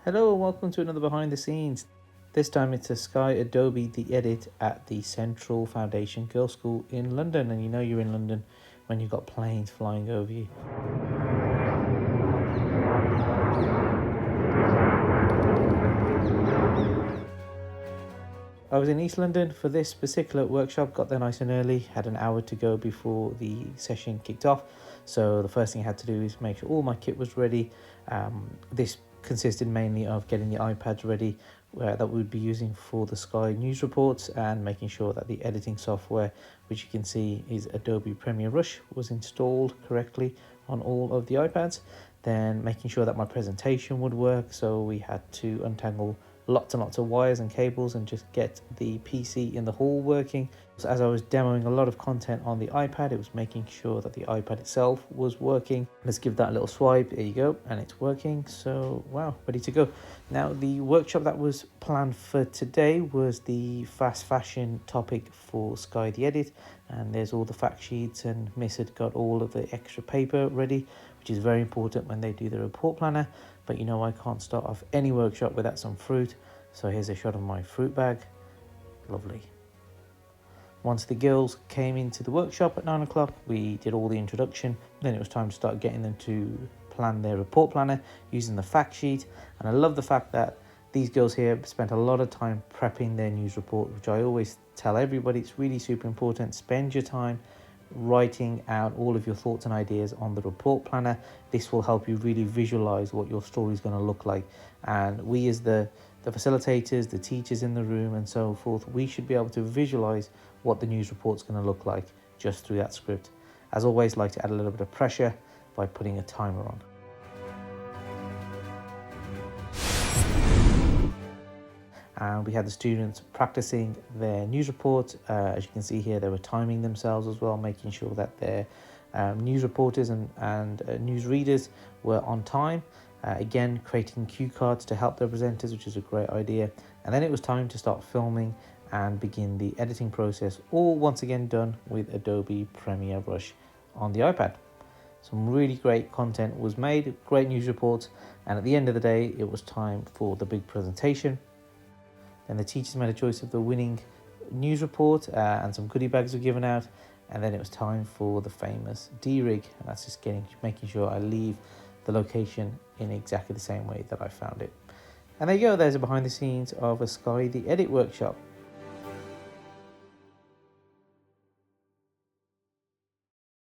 Hello and welcome to another Behind the Scenes. This time it's a Sky Adobe The Edit at the Central Foundation Girls' School in London. And you know you're in London when you've got planes flying over you. I was in East London for this particular workshop, got there nice and early, had an hour to go before the session kicked off. So the first thing I had to do is make sure all my kit was ready. This consisted mainly of getting the iPads ready that we would be using for the Sky news reports, and making sure that the editing software, which you can see is Adobe Premiere Rush, was installed correctly on all of the iPads. Then making sure that my presentation would work, so we had to untangle lots and lots of wires and cables and just get the PC in the hall working. So as I was demoing a lot of content on the iPad, it was making sure that the iPad itself was working. Let's give that a little swipe. There you go, and it's working. So wow, ready to go. Now the workshop that was planned for today was the fast fashion topic for Sky the Edit, and there's all the fact sheets, and Miss had got all of the extra paper ready, which is very important when they do the report planner. But you know, I can't start off any workshop without some fruit. So here's a shot of my fruit bag. Lovely. Once the girls came into the workshop at 9 o'clock, we did all the introduction. Then it was time to start getting them to plan their report planner using the fact sheet. And I love the fact that these girls here spent a lot of time prepping their news report, which I always tell everybody, it's really super important. Spend your time writing out all of your thoughts and ideas on the report planner. This will help you really visualize what your story is going to look like. And we, as the facilitators, the teachers in the room and so forth, we should be able to visualize what the news report's going to look like just through that script. As always, like to add a little bit of pressure by putting a timer on. And we had the students practicing their news reports. As you can see here, they were timing themselves as well, making sure that their news reporters and news readers were on time. Again, creating cue cards to help their presenters, which is a great idea. And then it was time to start filming and begin the editing process, all once again done with Adobe Premiere Rush on the iPad. Some really great content was made, great news reports, and at the end of the day, it was time for the big presentation. Then the teachers made a choice of the winning news report, and some goodie bags were given out. And then it was time for the famous D-rig, and that's just making sure I leave the location in exactly the same way that I found it. And there you go, there's a behind the scenes of a Sky the Edit workshop.